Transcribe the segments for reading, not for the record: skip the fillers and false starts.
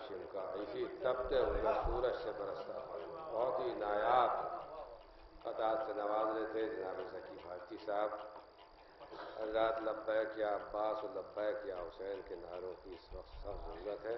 ہاشم کا اسی تپتے ہوئے سورج سے برستا پانی. بہت ہی نایاب عطا سے نواز رہے تھے جناب ذکی بھارتی صاحب. حضرات لبیک یا عباس و لبیک یا حسین کے نعروں کی اس وقت سخت ضرورت ہے،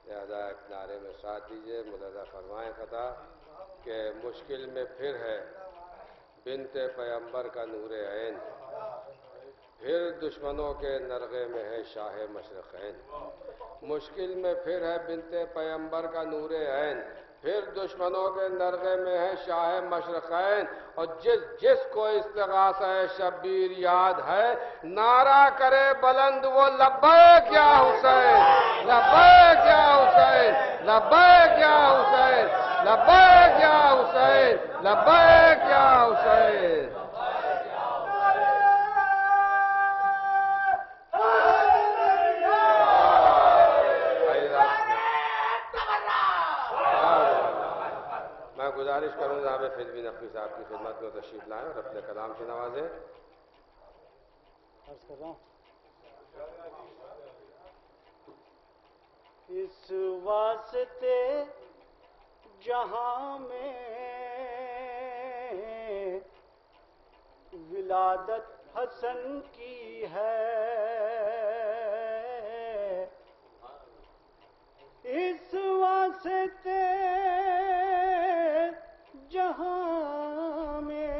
لہذا ایک نعرے میں ساتھ دیجیے. ملحظہ فرمائیں خطا کہ مشکل میں پھر ہے بنت پیمبر کا نور عین، پھر دشمنوں کے نرغے میں ہے شاہ مشرقین. مشکل میں پھر ہے بنت پیمبر کا نور عین، پھر دشمنوں کے نرغے میں ہے شاہ مشرقین. اور جس کو استغاثہ شبیر یاد ہے نعرہ کرے بلند وہ لبیک یا حسین، لبیک یا حسین، لبیک یا حسین، لبیک یا حسین، لبیک یا حسین. میں گزارش کروں جناب فضلی نقوی صاحب کی خدمت میں تشریف لائیں اور اپنے کلام سے نوازیں. عرض کر رہا ہوں اس واسطے جہاں میں ولادت حسن کی ہے، اس واسطے جہاں میں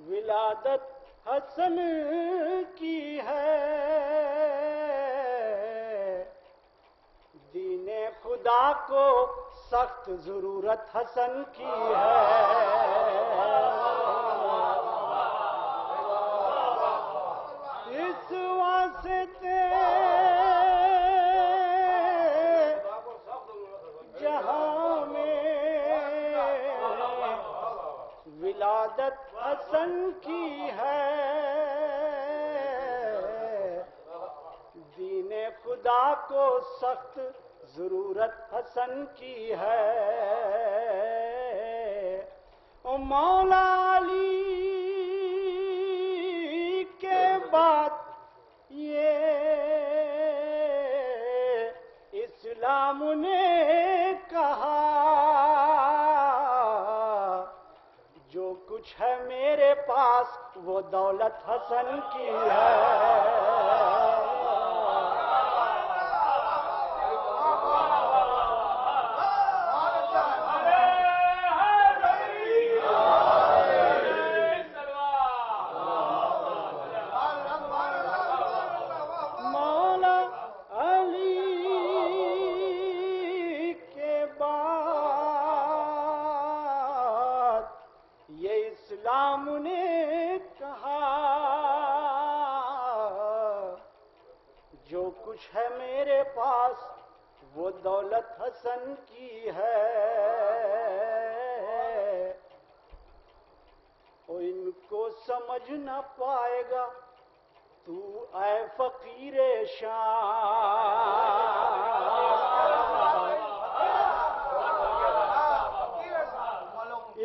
ولادت حسن کی ہے، دین خدا کو سخت ضرورت حسن کی ہے. اس واسطے جہاں میں ولادت حسن کی ہے، دین خدا کو سخت ضرورت حسن کی ہے. مولا علی کے بعد یہ اسلام نے کہا جو کچھ ہے میرے پاس وہ دولت حسن کی ہے. اسلام نے کہا جو کچھ ہے میرے پاس وہ دولت حسن کی ہے. اور ان کو سمجھ نہ پائے گا تو اے فقیر شان،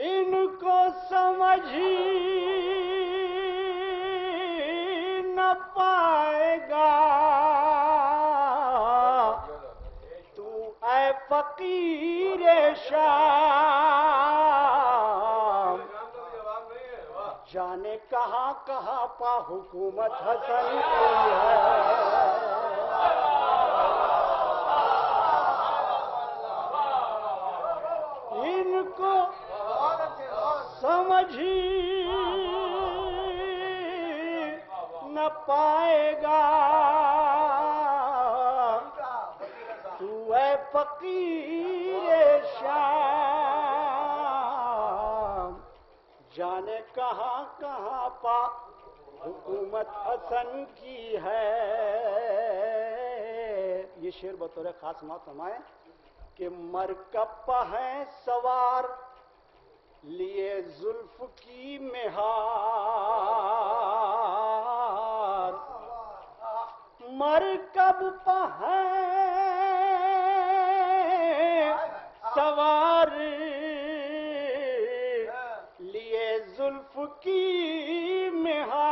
ان کو سمجھ نہ پائے گا تو اے فقیر شام، جانے کہاں کہاں پا حکومت حسن کی ہے. ان کو سمجھ نہ پائے گا تو اے فقیر شام، جانے کہاں کہاں پا حکومت حسن کی ہے. یہ شعر بطور خاص سماعت فرمائیں کہ مرکب پہ ہیں سوار لیے زلف کی مہار، مرکب پہ ہیں سوار لیے زلف کی مہار،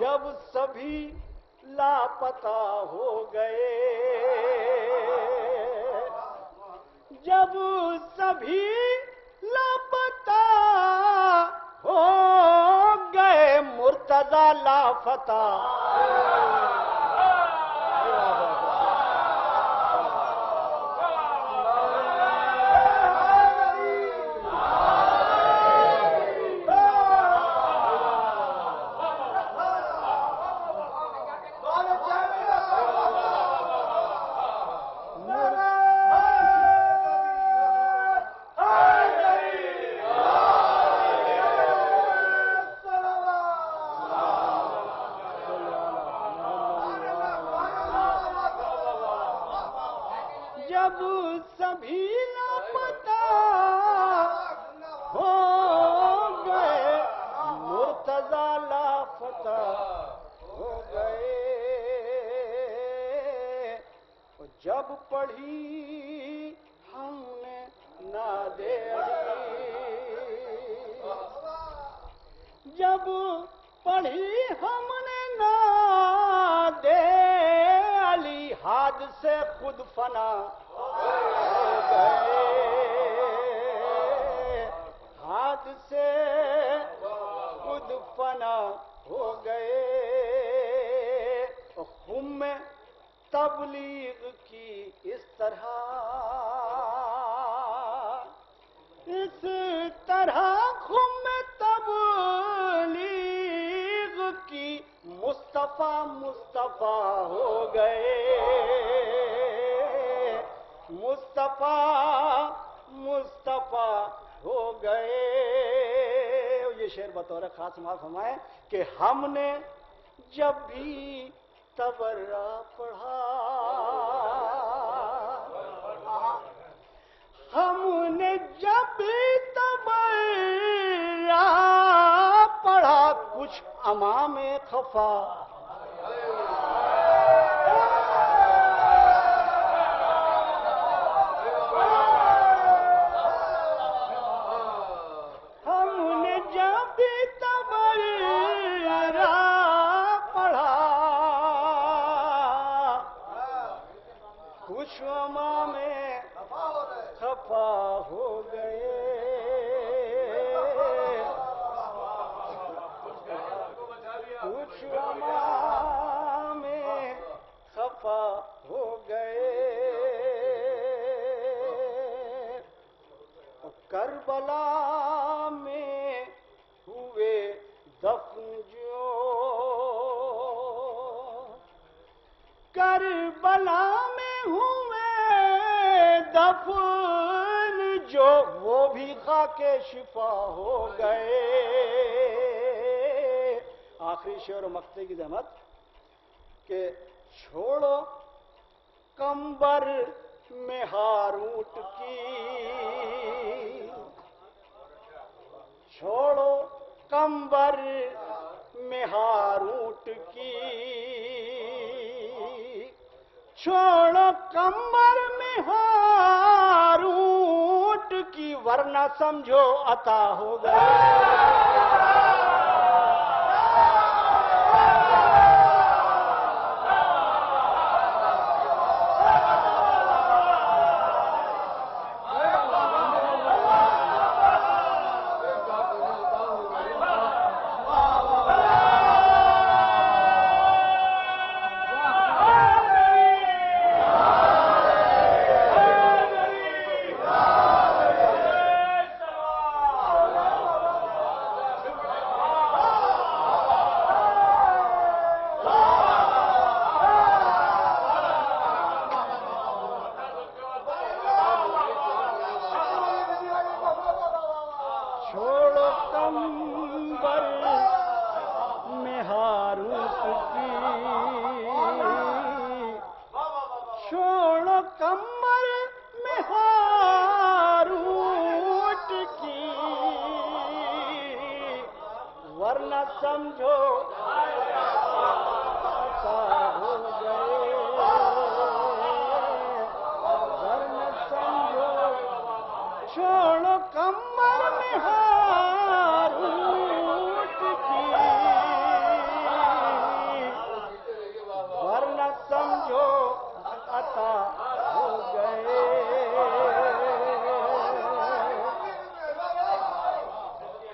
جب سبھی لاپتہ ہو گئے، جب سبھی لاپتہ ہو گئے، مرتضی لافتہ جب سبھی لاپتہ ہو گئے، مرتضی لافتہ ہو گئے، جب پڑھی ہم نے ناد علی، جب پڑھی ہم نے ناد علی، حاد سے خود فنا ہو گئے، حاد سے خود فنا ہو گئے، خم تبلیغ کی اس طرح خم تبلیغ کی مصطفیٰ ہو گئے، مصطفیٰ ہو گئے۔ یہ شعر بطور خاص معاف فرمائیں کہ ہم نے جب بھی تبرہ پڑھا، ہم نے جب بھی تبرہ پڑھا، کچھ امام خفا شما میں خفا ہو گئے، کچھ شما میں خفا ہو گئے، کربلا میں ہوئے دفن جو، کربلا میں ہوئے دفن جو، وہ بھی خاک شفا ہو گئے۔ آخری شعر و مقطع کی زحمت کہ چھوڑو کمبر میں ہاروٹ کی، چھوڑو کمبر میں ہاروٹ کی، چھوڑو کمبر میں ہاروٹ کی، ورنہ سمجھو عطا ہو گئے۔ کمر میں ہاروٹ کی، ورنہ سمجھو عطا ہو گئے، ورنہ سمجھو چھوڑو کمر میں ہاروٹ کی،